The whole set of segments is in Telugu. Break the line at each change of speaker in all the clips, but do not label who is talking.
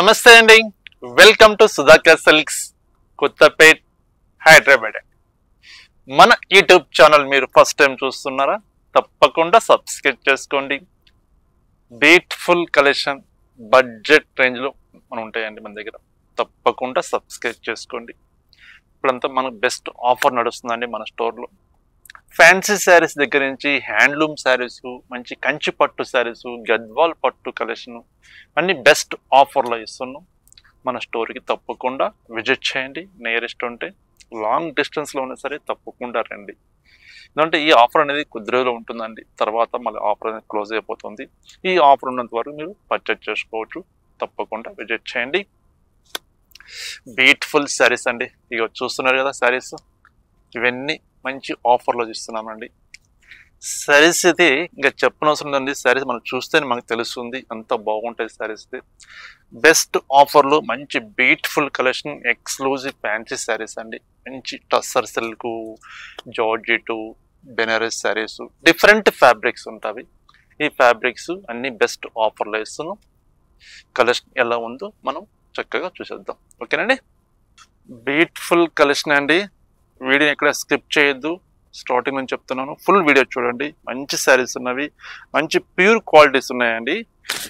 నమస్తే అండి. Welcome to Sudhakar silks, Kothapet, Hyderabad. మన యూట్యూబ్ ఛానల్ మీరు ఫస్ట్ టైం చూస్తున్నారా? తప్పకుండా సబ్స్క్రైబ్ చేసుకోండి. బ్యూటిఫుల్ కలెక్షన్ బడ్జెట్ రేంజ్లో మనం ఉంటాయండి మన దగ్గర. తప్పకుండా సబ్స్క్రైబ్ చేసుకోండి. ఇప్పుడంతా మనకు బెస్ట్ ఆఫర్ నడుస్తుందండి మన స్టోర్లో. ఫ్యాన్సీ శారీస్ దగ్గర నుంచి హ్యాండ్లూమ్ శారీస్, మంచి కంచి పట్టు శారీస్, గద్వాల్ పట్టు కలెక్షన్ అన్ని బెస్ట్ ఆఫర్లో ఇస్తున్నాం. మన స్టోర్కి తప్పకుండా విజిట్ చేయండి. నియరెస్ట్ ఉంటే లాంగ్ డిస్టెన్స్లో ఉన్నా సరే తప్పకుండా రండి. ఎందుకంటే ఈ ఆఫర్ అనేది కొద్ది రోజులు ఉంటుందండి, తర్వాత మళ్ళీ ఆఫర్ అనేది క్లోజ్ అయిపోతుంది. ఈ ఆఫర్ ఉన్నంత వరకు మీరు పర్చేజ్ చేసుకోవచ్చు. తప్పకుండా విజిట్ చేయండి. బ్యూటిఫుల్ శారీస్ అండి, ఇక చూస్తున్నారు కదా శారీస్, ఇవన్నీ మంచి ఆఫర్లో ఇస్తున్నామండి. శారీస్ అయితే ఇంకా చెప్పనవసరం లేదండి. శారీస్ మనం చూస్తేనే మనకు తెలుస్తుంది అంత బాగుంటాయి శారీస్. బెస్ట్ ఆఫర్లో మంచి beautiful collection, exclusive fancy saris అండి. మంచి tussar silk, georgette, Banaras saris, different fabrics ఉంటాయి. ఈ ఫ్యాబ్రిక్స్ అన్ని బెస్ట్ ఆఫర్లో ఇస్తున్నాం. కలెక్షన్ ఎలా ఉందో మనం చక్కగా చూసేద్దాం. ఓకేనండి. బ్యూటిఫుల్ కలెక్షన్ అండి. వీడియో ఎక్కడ స్కిప్ చేయొద్దు. స్టార్టింగ్ నుంచి చెప్తున్నాను, ఫుల్ వీడియో చూడండి. మంచి శారీస్ ఉన్నవి, మంచి ప్యూర్ క్వాలిటీస్ ఉన్నాయండి.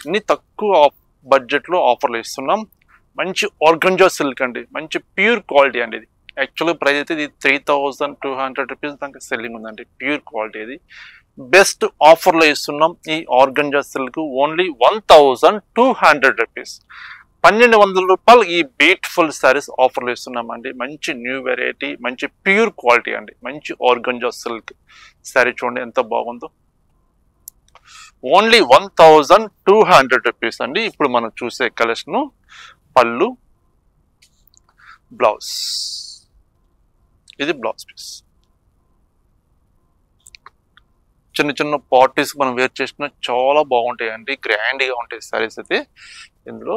అన్ని తక్కువ బడ్జెట్లో ఆఫర్లు ఇస్తున్నాం. మంచి ఆర్గంజా సిల్క్ అండి, మంచి ప్యూర్ క్వాలిటీ అండి. ఇది యాక్చువల్గా ప్రైస్ అయితే ఇది 3200 రూపీస్ దాకా సెల్లింగ్ ఉందండి. ప్యూర్ క్వాలిటీ ఇది బెస్ట్ ఆఫర్లో ఇస్తున్నాం. ఈ ఆర్గంజా సిల్క్ ఓన్లీ 1200 రూపీస్, 1200 రూపాయలు ఈ బ్యూటిఫుల్ శారీస్ ఆఫర్లు ఇస్తున్నామండి. మంచి న్యూ వెరైటీ, మంచి ప్యూర్ క్వాలిటీ అండి. మంచి ఆర్గంజా సిల్క్ శారీ చూడండి ఎంత బాగుందో. ఓన్లీ 1200 రూపీస్ అండి. ఇప్పుడు మనం చూసే కలెక్షన్ పళ్ళు, బ్లౌజ్. ఇది బ్లౌజ్ పీస్. చిన్న చిన్న పార్టీస్ మనం వేర్ చేసిన చాలా బాగుంటాయండి, గ్రాండ్గా ఉంటాయి శారీస్ అయితే. ఇందులో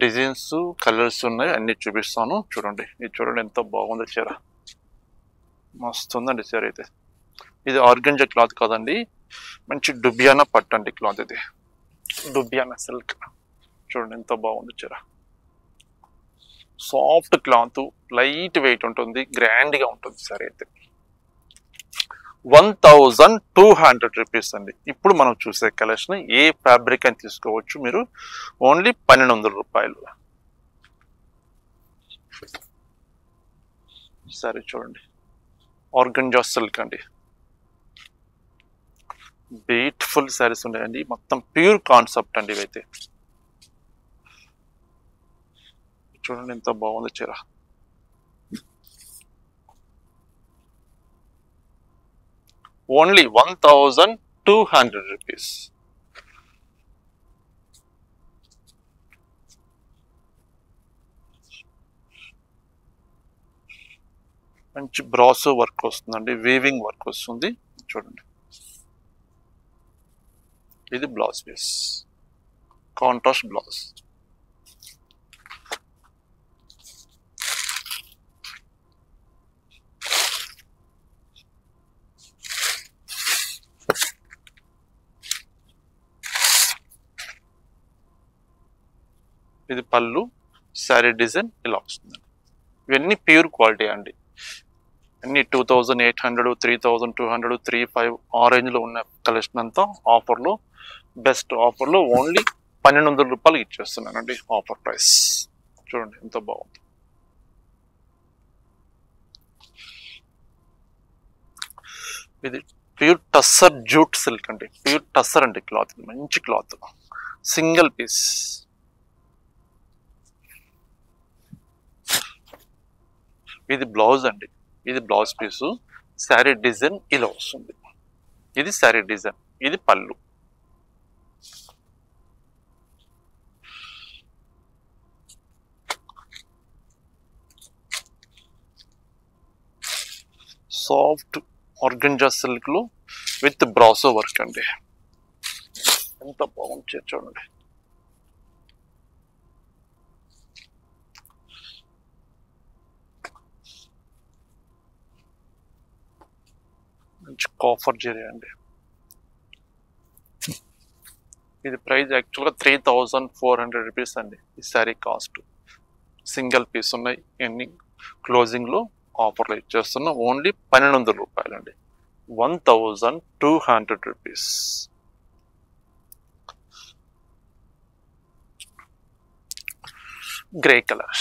డిజైన్స్, కలర్స్ ఉన్నాయి, అన్ని చూపిస్తాను. చూడండి, ఇది చూడండి ఎంత బాగుంది చీర, మస్తు ఉందండి చీర అయితే. ఇది ఆర్గంజా క్లాత్ కాదండి, మంచి డుబియానా పట్టు అండి క్లాత్. ఇది డుబియానా సిల్క్. చూడండి ఎంత బాగుంది చీర. సాఫ్ట్ క్లాత్, లైట్ వెయిట్ ఉంటుంది, గ్రాండ్గా ఉంటుంది సారీ అయితే. 1200 రూపీస్ అండి. ఇప్పుడు మనం చూసే కలెక్షన్ ఏ ఫ్యాబ్రిక్ అని తీసుకోవచ్చు మీరు, ఓన్లీ 1200 రూపాయలు. సరే చూడండి, ఆర్గంజా సిల్క్ అండి. బ్యూటిఫుల్ శారీస్ ఉన్నాయండి, మొత్తం ప్యూర్ కాన్సెప్ట్ అండి ఇవైతే. చూడండి ఎంత బాగుంది చీర. Only 1200 rupees. మంచి బ్రాసో వర్క్ వస్తుందండి, వీవింగ్ వర్క్ వస్తుంది. చూడండి, ఇది బ్లౌజ్ పీస్, కాంట్రాస్ట్ బ్లౌజ్. ఇది పళ్ళు, శారీ డిజైన్ ఇలా వస్తుంది. ఇవన్నీ ప్యూర్ క్వాలిటీ అండి. అన్ని 2800, 3200, 35 ఆ రేంజ్లో ఉన్న కలెక్షన్ అంతా ఆఫర్లో, బెస్ట్ ఆఫర్లో ఓన్లీ 1200 రూపాయలు ఇచ్చేస్తున్నానండి ఆఫర్ ప్రైస్. చూడండి ఎంత బాగుంది. ఇది ప్యూర్ టస్సర్ జూట్ సిల్క్ అండి, ప్యూర్ టస్సర్ అండి క్లాత్. మంచి క్లాత్, సింగిల్ పీస్. ఇది బ్లౌజ్ అండి, ఇది బ్లౌజ్ పీసు. శారీ డిజైన్ ఇలా వస్తుంది. ఇది శారీ డిజైన్, ఇది పళ్ళు. సాఫ్ట్ ఆర్గంజా సిల్క్ లో విత్ బ్రాసో వర్క్ అండి. ఎంత బాగుంది చూడండి. మంచి కాఫర్ జరీ అండి. ఇది ప్రైస్ యాక్చువల్గా 3400 రూపీస్ అండి ఈ శారీ కాస్ట్. సింగిల్ పీస్ ఉన్నాయి, ఎన్ని క్లోజింగ్లో ఆఫర్లో ఇచ్చేస్తున్నాం. ఓన్లీ 1200 రూపాయలు అండి, 1200 రూపీస్. గ్రే కలర్,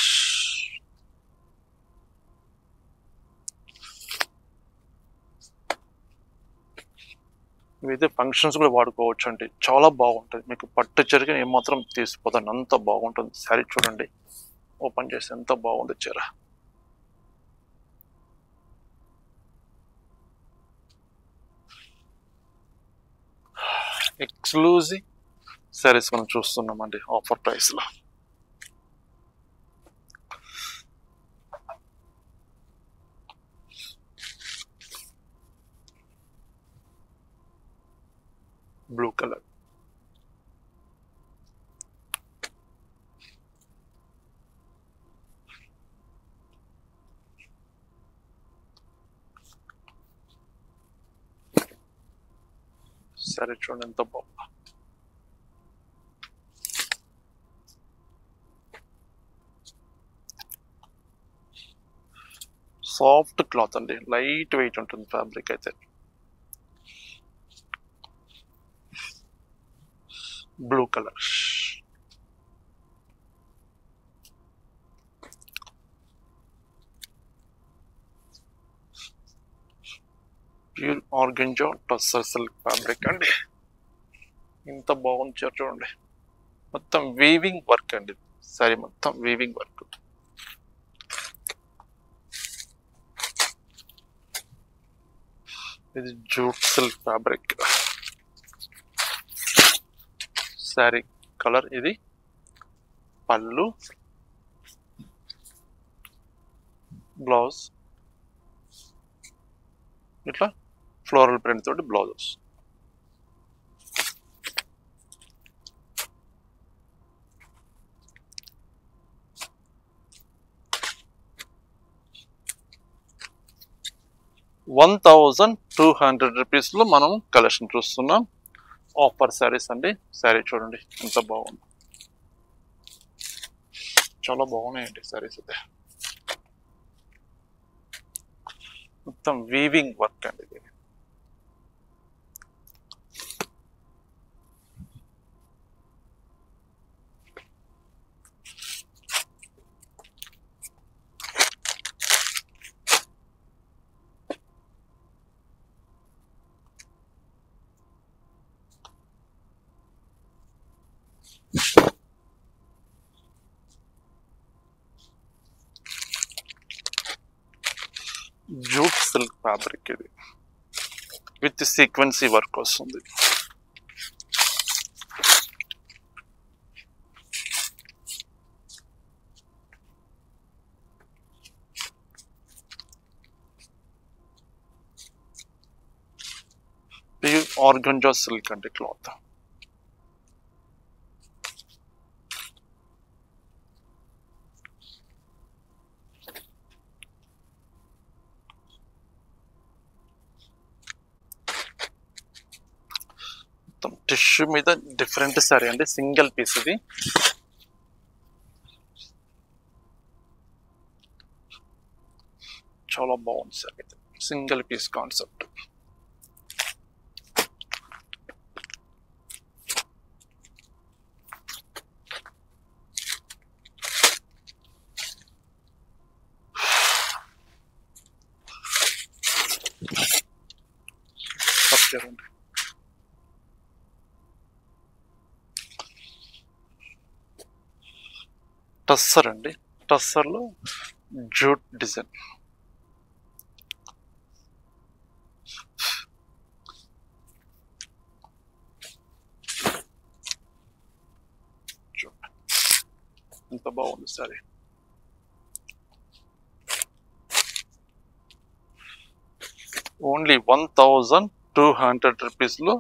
ఇవైతే ఫంక్షన్స్ కూడా వాడుకోవచ్చు అండి, చాలా బాగుంటుంది. మీకు పట్టు చీరగా ఏమాత్రం తీసిపోతుంది, అంత బాగుంటుంది శారీ. చూడండి ఓపెన్ చేసి ఎంత బాగుంది చీర. ఎక్స్క్లూజివ్ శారీస్ మనం చూస్తున్నామండి ఆఫర్ ప్రైస్లో. బ్లూ కలర్, సరే చూడండి ఎంత బాగుంది. సాఫ్ట్ క్లాత్ అండి, లైట్ వెయిట్ ఉంటుంది ఫ్యాబ్రిక్ అయితే. Blue colour, pure organza tussar silk fabric అండి. ఇంత బాగుంది చీర చూడండి, మొత్తం వీవింగ్ వర్క్ అండి సారీ, మొత్తం వీవింగ్ వర్క్. ఇది jute silk fabric. Sari colour ఇది, పళ్ళు, బ్లౌజ్ ఇట్లా ఫ్లోరల్ ప్రింట్ తోటి బ్లౌజెస్. ₹1200 మనం కలెక్షన్ చూస్తున్నాం. ఆఫర్ శారీస్ అండి. శారీ చూడండి ఎంత బాగుంది, చాలా బాగున్నాయండి శారీస్ అయితే. మొత్తం వీవింగ్ వర్క్ అండి ఇది. జూట్ సిల్క్ ఫ్యాబ్రిక్ ఇది, విత్ సీక్వెన్సీ వర్క్ వస్తుంది. ప్యూర్ ఆర్గంజా సిల్క్ అంటే క్లాత్. టిష్యూ మీద డిఫరెంట్ సారీ అండి, సింగిల్ పీస్ ఇది. చాలా బాగుంది సార్, అయితే సింగిల్ పీస్ కాన్సెప్ట్. టస్సర్ అండి, టస్సర్లో జూట్ డిజైన్. ఎంత బాగుంది సారీ. ఓన్లీ ₹1200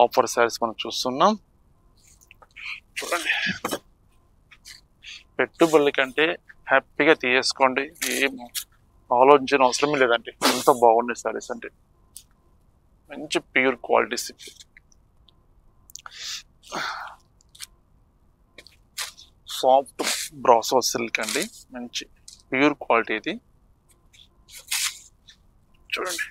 ఆఫర్ శారీస్ మనం చూస్తున్నాం. చూడండి, పెట్టుబడుల కంటే హ్యాపీగా తీసుకోండి, ఏం ఆలోచించిన అవసరమే లేదండి. ఎంత బాగున్నాయి శారీస్ అంటే, మంచి pure qualities. Soft brasso silk అండి, మంచి ప్యూర్ క్వాలిటీ ఇది. చూడండి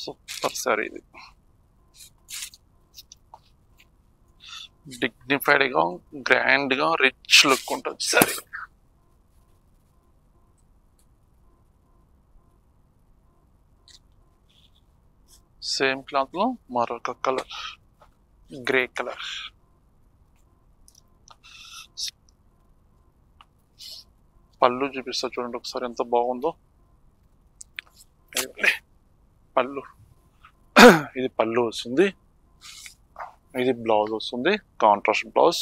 సూపర్ సారీ ఇది. డిగ్నిఫైడ్ గా, గ్రాండ్ గా, రిచ్ లుక్ ఉంటుంది సారీ. సేమ్ క్లాత్ లో మరొక కలర్, గ్రే కలర్. పళ్ళు చూపిస్తా చూడండి ఒకసారి ఎంత బాగుందో. పళ్ళు ఇది పళ్ళు వస్తుంది, ఇది బ్లౌజ్ వస్తుంది, కాంట్రాస్ట్ బ్లౌజ్.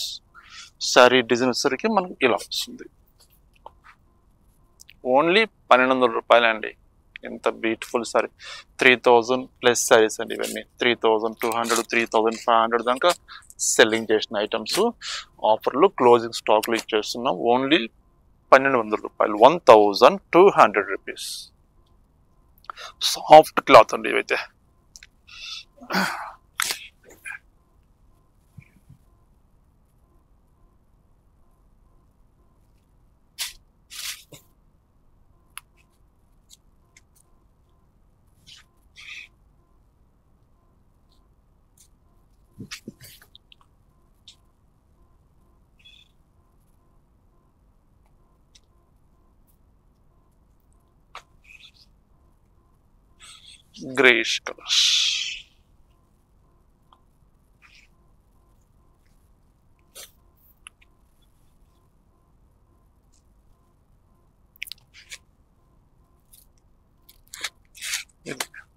శారీ డిజైన్ వచ్చేసరికి మనకి ఇలా వస్తుంది. ఓన్లీ 1200 రూపాయలండి. ఎంత బ్యూటిఫుల్ సారీ. 3000 ప్లస్ సారీస్ అండి ఇవన్నీ. 3200, 3500 దాకా సెల్లింగ్ చేసిన ఐటమ్స్. ఆఫర్లు, క్లోజింగ్ స్టాక్లు ఇచ్చేస్తున్నాం. ఓన్లీ 1200 రూపాయలు, 1200 రూపీస్. సాఫ్ట్ క్లాత్ అండి ఇవైతే. Greyish colours.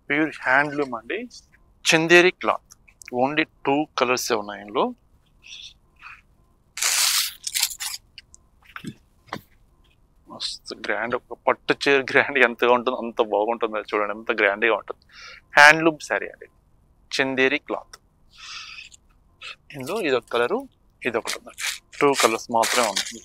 ప్యూర్ హ్యాండ్లూమ్ అండి, చందేరి క్లాత్. ఓన్లీ 2 కలర్స్ ఉన్నాయి ఇందులో. మస్తు గ్రాండ్. ఒక పట్టు చీర గ్రాండ్ ఎంతగా ఉంటుందో అంత బాగుంటుంది చూడండి, ఎంత గ్రాండ్గా ఉంటుంది. హ్యాండ్లూమ్ శారీ అండి, చందేరి క్లాత్. ఇందులో ఇదొక కలరు, ఇదొకటి ఉంది. 2 కలర్స్ మాత్రమే ఉంది.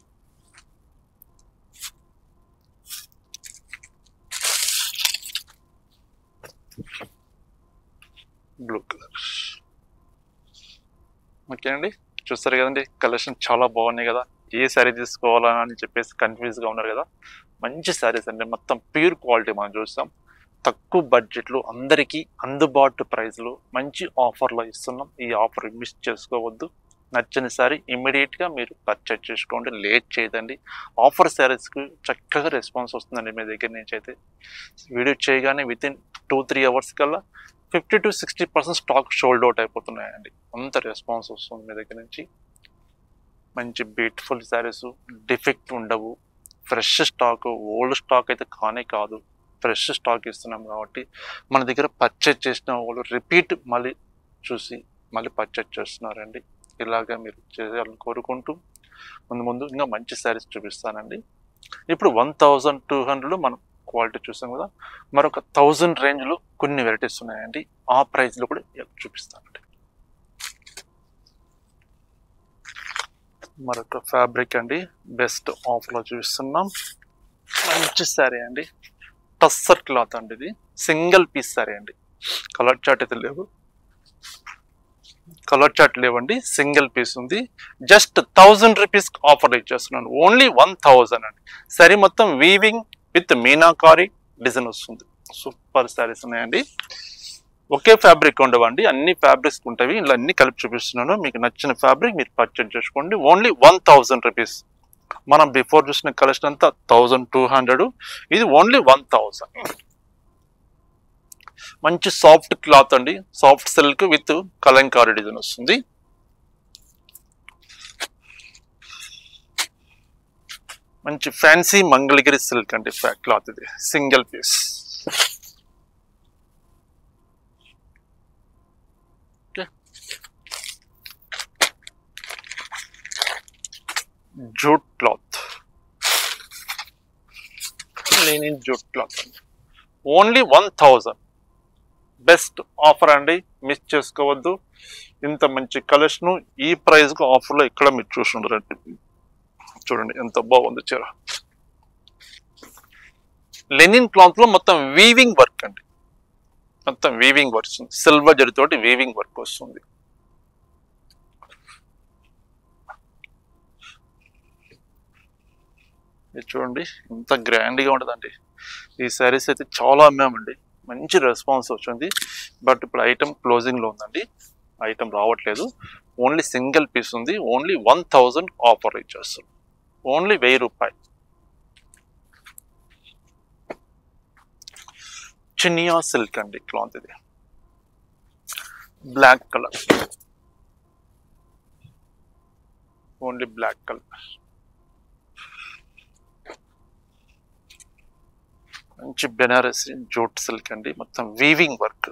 Blue colour. ఓకే అండి, చూస్తారు కదండి కలెక్షన్ చాలా బాగున్నాయి కదా. ఏ శారీ తీసుకోవాలా అని చెప్పేసి కన్ఫ్యూజ్గా ఉన్నారు కదా. మంచి శారీస్ అండి, మొత్తం ప్యూర్ క్వాలిటీ మనం చూస్తాం. తక్కువ బడ్జెట్లో అందరికీ అందుబాటు ప్రైస్లో మంచి ఆఫర్లో ఇస్తున్నాం. ఈ ఆఫర్ మిస్ చేసుకోవద్దు. నచ్చని శారీ ఇమ్మీడియట్గా మీరు పర్చేజ్ చేసుకోండి, లేట్ చేయదండి. ఆఫర్ శారీస్కి చక్కగా రెస్పాన్స్ వస్తుందండి మీ దగ్గర నుంచి. అయితే వీడియో చేయగానే వితిన్ 2-3 అవర్స్ కల్లా 50 to 60% స్టాక్ సోల్డ్ అవుట్ అయిపోతున్నాయండి. అంత రెస్పాన్స్ వస్తుంది మీ దగ్గర నుంచి. మంచి బ్యూటిఫుల్ శారీస్, డిఫెక్ట్ ఉండవు, ఫ్రెష్ స్టాక్. ఓల్డ్ స్టాక్ అయితే కానే కాదు, ఫ్రెష్ స్టాక్ ఇస్తున్నాం కాబట్టి మన దగ్గర పర్చేజ్ చేసిన వాళ్ళు రిపీట్ మళ్ళీ చూసి మళ్ళీ పర్చేజ్ చేస్తున్నారండి. ఇలాగా మీరు చేయాలని కోరుకుంటూ ముందు ఇంకా మంచి శారీస్ చూపిస్తానండి. ఇప్పుడు 1200 మనం క్వాలిటీ చూసాం కదా. మరొక 1000 రేంజ్లో కొన్ని వెరైటీస్ ఉన్నాయండి. ఆ ప్రైస్లో కూడా చూపిస్తానండి. మరొక ఫ్యాబ్రిక్ అండి, బెస్ట్ ఆఫర్లో చూపిస్తున్నాం. మంచి శారీ అండి, టస్సర్ క్లాత్ అండి. ఇది సింగిల్ పీస్ శారీ అండి. కలర్ చార్ట్ అయితే లేవు, కలర్ చార్ట్ లేవండి, సింగిల్ పీస్ ఉంది. జస్ట్ 1000 రూపీస్ ఆఫర్ ఇచ్చేస్తున్నాను. ఓన్లీ 1000 అండి. శారీ మొత్తం వీవింగ్ విత్ మీనాకారి డిజైన్ వస్తుంది. సూపర్ శారీస్ ఉన్నాయండి. ఒకే ఫ్యాబ్రిక్ ఉండవండి, అన్ని ఫ్యాబ్రిక్స్ ఉంటాయి. ఇలా అన్ని కలిపి చూపిస్తున్నాను. మీకు నచ్చిన ఫ్యాబ్రిక్ మీరు పర్చేజ్ చేసుకోండి. Only 1000 rupees. మనం బిఫోర్ చూసిన కలెక్షన్ అంతా 1200, ఇది ఓన్లీ 1000. మంచి సాఫ్ట్ క్లాత్ అండి, soft silk with kalamkari design వస్తుంది. మంచి ఫ్యాన్సీ మంగళగిరి సిల్క్ అండి క్లాత్. ఇది single piece. Jute cloth, linen jute cloth అండి. ఓన్లీ 1000. బెస్ట్ ఆఫర్ అండి, మిస్ చేసుకోవద్దు. ఇంత మంచి కలెక్షన్ ఈ ప్రైస్కు ఆఫర్లో ఇక్కడ మీరు చూస్తుంటారండి. చూడండి ఎంత బాగుంది చీర. లెనిన్ క్లాత్ లో మొత్తం వీవింగ్ వర్క్ అండి, మొత్తం వీవింగ్ వర్క్ వస్తుంది, సిల్వర్ జరీతోటి వీవింగ్ వర్క్ వస్తుంది. ఇది చూడండి ఎంత గ్రాండ్ గా ఉంటుందండి. ఈ శారీస్ అయితే చాలా అమ్మామండి, మంచి రెస్పాన్స్ వచ్చింది. బట్ ఇప్పుడు ఐటమ్ క్లోజింగ్ లో ఉందండి, ఐటమ్ రావట్లేదు. ఓన్లీ సింగిల్ పీస్ ఉంది, ఓన్లీ 1000 ఆఫర్ ఇచ్చేస్తుంది, ఓన్లీ 1000 రూపాయలు. చినియా సిల్క్ అండి క్లాత్, ఇది black colour, only black colour. మంచి బెనారసి జూట్ సిల్క్ అండి, మొత్తం వీవింగ్ వర్క్.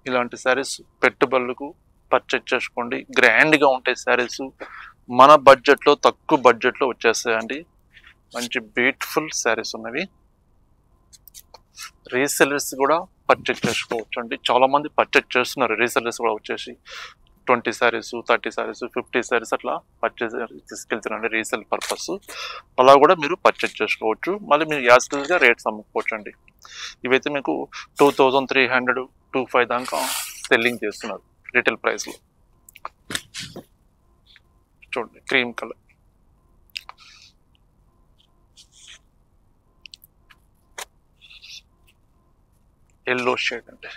ఇలాంటి శారీస్ పెట్టుబడులకు పర్చేజ్ చేసుకోండి, గ్రాండ్ గా ఉంటాయి శారీస్. మన బడ్జెట్ లో, తక్కువ బడ్జెట్ లో వచ్చేస్తాయండి. మంచి బ్యూటిఫుల్ శారీస్ ఉన్నవి. రీసెలర్స్ కూడా పర్చేజ్ చేసుకోవచ్చు అండి, చాలా మంది పర్చేజ్ చేస్తున్నారు. రీసెలర్స్ కూడా వచ్చేసి 20 శారీస్, 30 శారీస్, 50 శారీస్ అట్లా పర్చేజ్ తీసుకెళ్తారండి రీసేల్ పర్పస్. అలా కూడా మీరు పర్చేజ్ చేసుకోవచ్చు. మళ్ళీ మీరు యాస్గా రేట్స్ అమ్ముకోవచ్చు అండి. ఇవైతే మీకు 2300, 25 దాకా సెల్లింగ్ చేస్తున్నారు రీటైల్ ప్రైస్ లో. చూడండి క్రీమ్ కలర్, ఎల్లో షేడ్ అంటే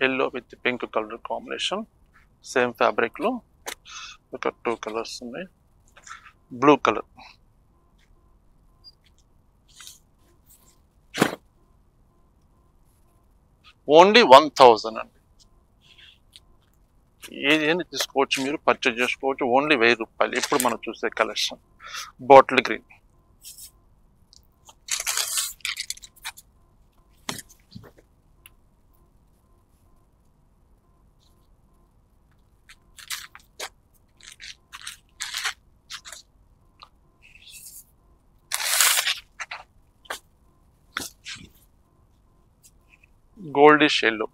yellow with pink colour combination. Same fabric లో ఒక 2 కలర్స్ ఉన్నాయి. బ్లూ కలర్, ఓన్లీ 1000 అండి. ఏదైనా తీసుకోవచ్చు, మీరు పర్చేజ్ చేసుకోవచ్చు, ఓన్లీ 1000 రూపాయలు. ఇప్పుడు మనం చూసే collection bottle green, goldish yellow,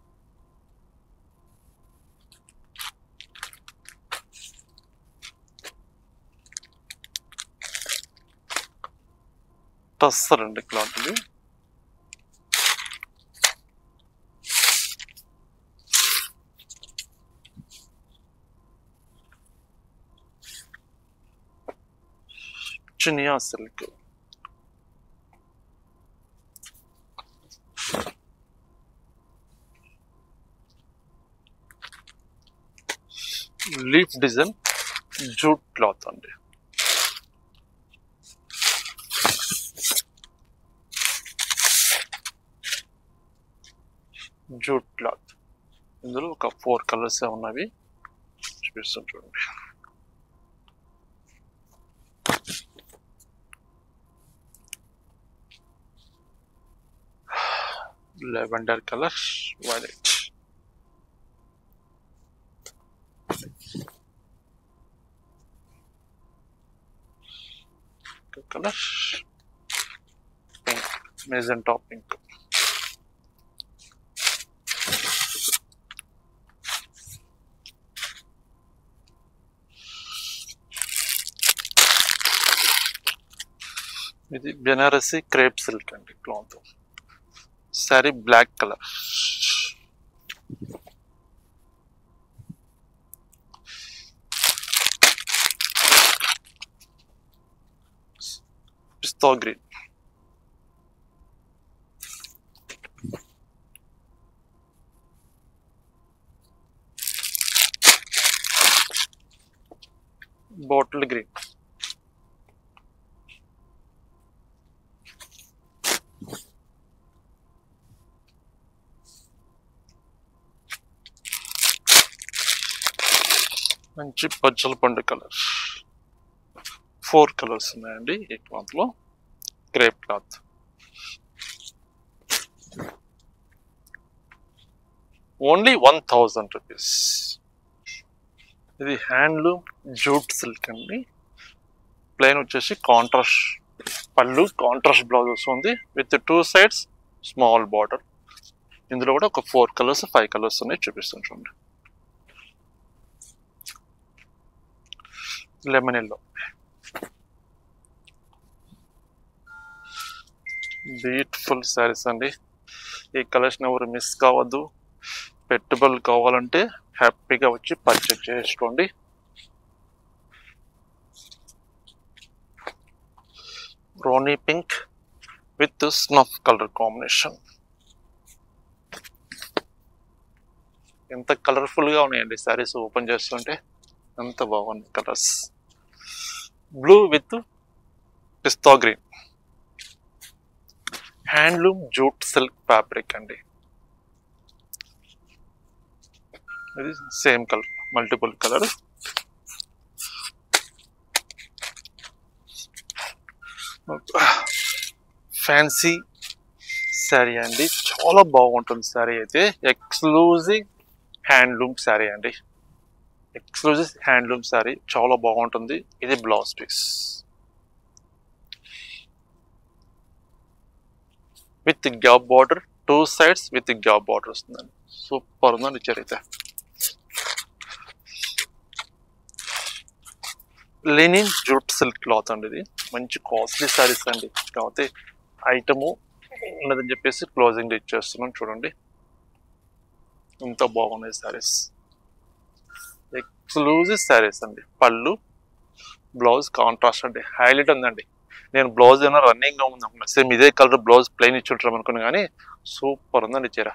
tussar అండి క్లాత్ ఇది. Chiniya silk, leaf design jute cloth అండి. జూట్ క్లాత్, ఇందులో ఒక 4 కలర్స్ ఉన్నవి చూపిస్తాం చూడండి. Lavender colour, violet, colour pink, magenta pink. ఇది బెనారసి క్రేప్ సిల్క్ అండి క్లాత్. సారీ బ్లాక్ కలర్, పిస్తా గ్రీన్, బాటిల్ గ్రీన్, మంచి పచ్చల పండు కలర్. 4 కలర్స్ ఉన్నాయండి ఈ క్లాత్ లో. Crepe cloth, only 1000 rupees. ఇది హ్యాండ్లూమ్ జూట్ సిల్క్ అండి. ప్లెయిన్ వచ్చేసి కాంట్రాస్ట్ పళ్ళు, కాంట్రాస్ట్ బ్లౌజ్ వస్తుంది విత్ 2 sides స్మాల్ బార్డర్. ఇందులో కూడా ఒక 4 కలర్స్ 5 కలర్స్ ఉన్నాయి, చూపిస్తాను చూడండి. లెమన్ ఎల్లో, బ్యూటిఫుల్ శారీస్ అండి. ఈ కలెక్షన్ ఎవరు మిస్ కావద్దు. పెట్టుబడులు కావాలంటే హ్యాపీగా వచ్చి పర్చేజ్ చేసుకోండి. Ronnie pink with snuff colour combination. ఎంత కలర్ఫుల్గా ఉన్నాయండి శారీస్, ఓపెన్ చేస్తుంటే ఎంత బాగుంది colours. Blue with pista green, handloom jute silk fabric అండి. ఇది same colour, multiple colour. Fancy sari అండి, చాలా బాగుంటుంది శారీ అయితే. ఎక్స్క్లూజివ్ హ్యాండ్లూమ్ శారీ అండి, ఎక్స్క్లూజివ్ హ్యాండ్లూమ్ శారీ చాలా బాగుంటుంది. ఇది blouse piece with gap border, 2 sides with gap border వస్తుందండి. సూపర్ ఉందండి చరిత్ర. లెనిన్ జూట్ సిల్క్ క్లాత్ అండి, ఇది మంచి కాస్ట్లీ శారీస్ అండి. కాకపోతే ఐటము ఉన్నదని చెప్పేసి క్లోజింగ్ ఇచ్చేస్తున్నాం చూడండి. ఎంత బాగున్నాయి శారీస్, ఎక్స్క్లూజివ్ శారీస్ అండి. పళ్ళు బ్లౌజ్ కాంట్రాస్ట్ అండి, హైలైట్ ఉందండి. నేను బ్లౌజ్ ఏమైనా రన్నింగ్గా ఉంది అనుకున్నా, సేమ్ ఇదే కలర్ బ్లౌజ్ ప్లెయిన్ ఇచ్చుంటాం అనుకున్నా, కానీ సూపర్ ఉందండి చీర.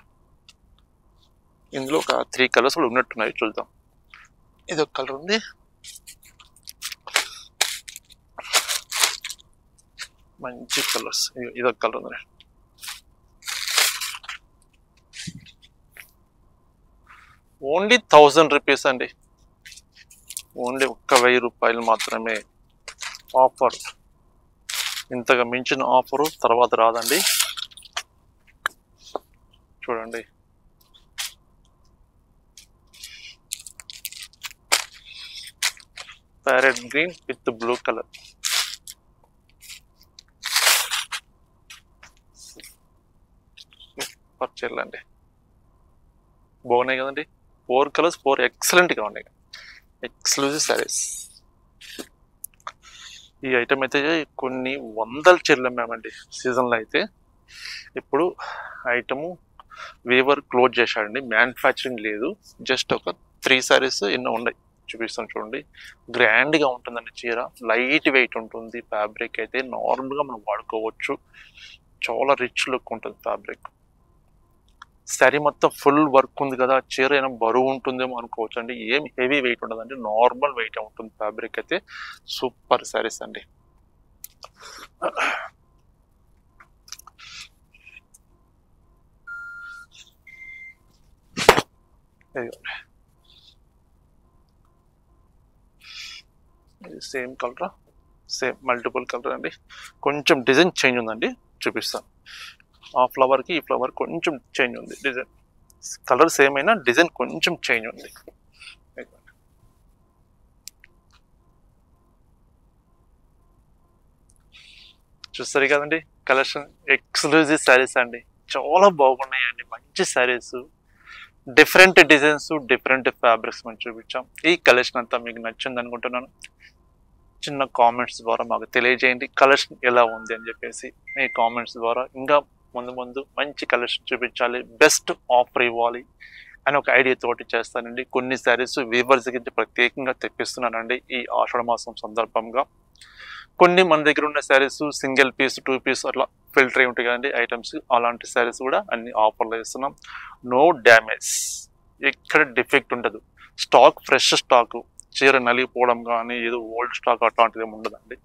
ఇందులో ఒక 3 కలర్స్ కూడా ఉన్నట్టున్నాయి, చూద్దాం. ఇది ఒక కలర్ ఉంది, మంచి కలర్స్. ఇదొక కలర్ ఉంది, ఓన్లీ 1000 రూపీస్ అండి. ఓన్లీ 1000 రూపాయలు మాత్రమే ఆఫర్. ఇంతగా మించిన ఆఫరు తర్వాత రాదండి. చూడండి, parrot green with blue colour. పర్చేలు అండి, బాగున్నాయి కదండి. 4 కలర్స్ 4 ఎక్సలెంట్గా ఉన్నాయి, ఎక్స్క్లూజివ్ శారీస్. ఈ ఐటమ్ అయితే కొన్ని వందల చీరలు అమ్మామండి సీజన్లో అయితే. ఇప్పుడు ఐటము వీవర్ క్లోజ్ చేశాడండి, మ్యానుఫ్యాక్చరింగ్ లేదు. జస్ట్ ఒక 3 sarees ఎన్నో ఉన్నాయి, చూపిస్తాను చూడండి. గ్రాండ్గా ఉంటుందండి చీర, లైట్ వెయిట్ ఉంటుంది. ఫ్యాబ్రిక్ అయితే నార్మల్గా మనం వాడుకోవచ్చు, చాలా రిచ్ లుక్ ఉంటుంది ఫ్యాబ్రిక్. శారీ మొత్తం ఫుల్ వర్క్ ఉంది కదా, చీర ఏమైనా బరువు ఉంటుందేమో అనుకోవచ్చు అండి. ఏం హెవీ వెయిట్ ఉండదండి, నార్మల్ వెయిట్ ఉంటుంది. ఫ్యాబ్రిక్ అయితే సూపర్ శారీస్ అండి. ఇది same colour, same multiple colour అండి. కొంచెం డిజైన్ చేంజ్ ఉందండి, చూపిస్తాను. ఆ ఫ్లవర్కి ఈ ఫ్లవర్ కొంచెం చేంజ్ ఉంది డిజైన్. కలర్ సేమ్ అయినా డిజైన్ కొంచెం చేంజ్ ఉంది. చూస్తారు కదండి, కలెక్షన్ ఎక్స్క్లూజివ్ శారీస్ అండి, చాలా బాగున్నాయండి. మంచి saris, different designs, different fabrics మనం చూపించాం. ఈ కలెక్షన్ అంతా మీకు నచ్చింది అనుకుంటున్నాను. చిన్న కామెంట్స్ ద్వారా మాకు తెలియజేయండి కలెక్షన్ ఎలా ఉంది అని చెప్పేసి. మీ కామెంట్స్ ద్వారా ఇంకా ముందు మంచి కలెక్షన్ చూపించాలి, బెస్ట్ ఆఫర్ ఇవ్వాలి అని ఒక ఐడియా తోటి చేస్తానండి. కొన్ని శారీస్ వీవర్స్ గురించి ప్రత్యేకంగా తెప్పిస్తున్నానండి ఈ ఆషాఢ మాసం సందర్భంగా. కొన్ని మన దగ్గర ఉన్న శారీస్ సింగిల్ పీస్ 2 పీస్ అట్లా ఫిల్టర్ అయి ఉంటాయి కదండి ఐటమ్స్, అలాంటి శారీస్ కూడా అన్ని ఆఫర్లో ఇస్తున్నాం. నో డ్యామేజ్, ఎక్కడ డిఫెక్ట్ ఉండదు. స్టాక్ ఫ్రెష్ స్టాక్, చీర నలిగిపోవడం కానీ ఏదో ఓల్డ్ స్టాక్ అట్లాంటిది ఏమి ఉండదండి.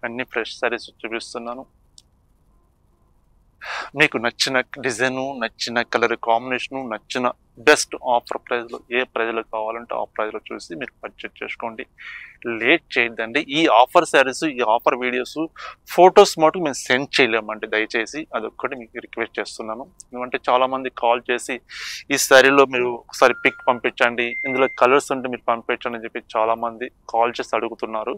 అన్ని ఫ్రెష్ శారీస్ చూపిస్తున్నాను. మీకు నచ్చిన డిజైను, నచ్చిన కలర్ కాంబినేషను, నచ్చిన బెస్ట్ ఆఫర్ ప్రైస్లో ఏ ప్రైజ్లో కావాలంటే ఆ ప్రైజ్లో చూసి మీరు పర్చేజ్ చేసుకోండి. లేట్ చేయొద్దండి. ఈ ఆఫర్ శారీస్, ఈ ఆఫర్ వీడియోస్ ఫొటోస్ మటుకు మేము సెండ్ చేయలేమండి, దయచేసి అదొక్కటి మీకు రిక్వెస్ట్ చేస్తున్నాను. ఎందుకంటే చాలామంది కాల్ చేసి ఈ శారీలో మీరు ఒకసారి పిక్ పంపించండి, ఇందులో కలర్స్ ఉంటే మీరు పంపించండి అని చెప్పి చాలామంది కాల్ చేసి అడుగుతున్నారు.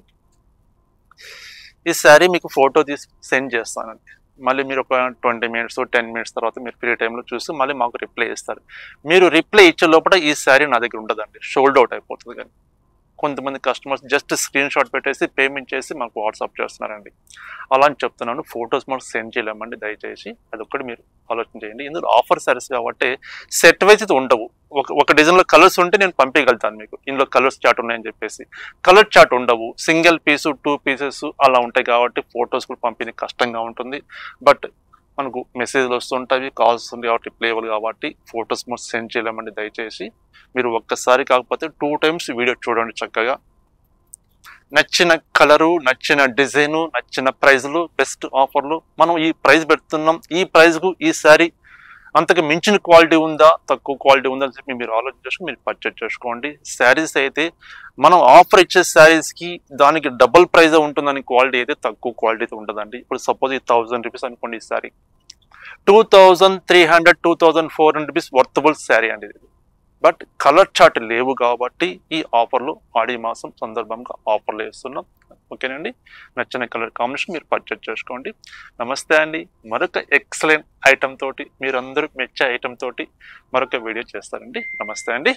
ఈ శారీ మీకు ఫోటో తీసి సెండ్ చేస్తానండి, మళ్ళీ మీరు ఒక 20 మినిట్స్ 10 మినిట్స్ తర్వాత మీరు ఫ్రీ టైంలో చూసి మళ్ళీ మాకు రిప్లై ఇస్తారు. మీరు రిప్లై ఇచ్చే లోపల ఈ శారీ నా దగ్గర ఉండదండి, షోల్డ్ అవుట్ అయిపోతుంది. కానీ కొంతమంది కస్టమర్స్ జస్ట్ స్క్రీన్ షాట్ పెట్టేసి పేమెంట్ చేసి మాకు వాట్సాప్ చేస్తున్నారండి. అలా అని చెప్తున్నాను, ఫొటోస్ మాకు సెండ్ చేయలేమండి దయచేసి, అదొక్కటి మీరు ఆలోచన చేయండి. ఇందులో ఆఫర్ సారీస్ కాబట్టి సెట్ వైజ్ అయితే ఉండవు. ఒక డిజైన్లో కలర్స్ ఉంటే నేను పంపించగలుగుతాను మీకు, ఇందులో కలర్స్ చార్ట్ ఉన్నాయని చెప్పేసి. కలర్ చార్ట్ ఉండవు, సింగిల్ పీసు 2 పీసెస్ అలా ఉంటాయి కాబట్టి ఫొటోస్ కూడా పంపిణీ కష్టంగా ఉంటుంది. బట్ మనకు మెసేజ్లు వస్తుంటాయి, కాల్స్ వస్తుంది కాబట్టి రిప్లై ఇవ్వాలి కాబట్టి ఫొటోస్ మాకు సెండ్ చేయలేమండి దయచేసి. మీరు ఒక్కసారి కాకపోతే 2 టైమ్స్ వీడియో చూడండి చక్కగా. నచ్చిన కలరు, నచ్చిన డిజైను, నచ్చిన ప్రైజ్లు, బెస్ట్ ఆఫర్లు, మనం ఈ ప్రైజ్ పెడుతున్నాం, ఈ ప్రైజ్కు ఈ శారీ అంతకు మించిన క్వాలిటీ ఉందా, తక్కువ క్వాలిటీ ఉందా అని చెప్పి మీరు ఆలోచన చేసుకుని మీరు పర్చేజ్ చేసుకోండి. శారీస్ అయితే మనం ఆఫర్ ఇచ్చే శారీస్కి దానికి డబుల్ ప్రైజ్ ఉంటుందని క్వాలిటీ అయితే తక్కువ క్వాలిటీ ఉంటుందండి. ఇప్పుడు సపోజ్ ఈ 1000 రూపీస్ అనుకోండి, ఈ శారీ 2300 2400 రూపీస్ వర్తబుల్ శారీ అండి ఇది. బట్ కలర్ చార్ట్ లేవు కాబట్టి ఈ ఆఫర్లు ఆడి మాసం సందర్భంగా ఆఫర్లు వేస్తున్నాం. ఓకేనండి, నచ్చిన కలర్ కాంబినేషన్ మీరు పర్చేజ్ చేసుకోండి. నమస్తే అండి. మరొక ఎక్సలెంట్ ఐటమ్ తోటి, మీరందరూ మెచ్చే ఐటమ్ తోటి మరొక వీడియో చేస్తారండి. నమస్తే అండి.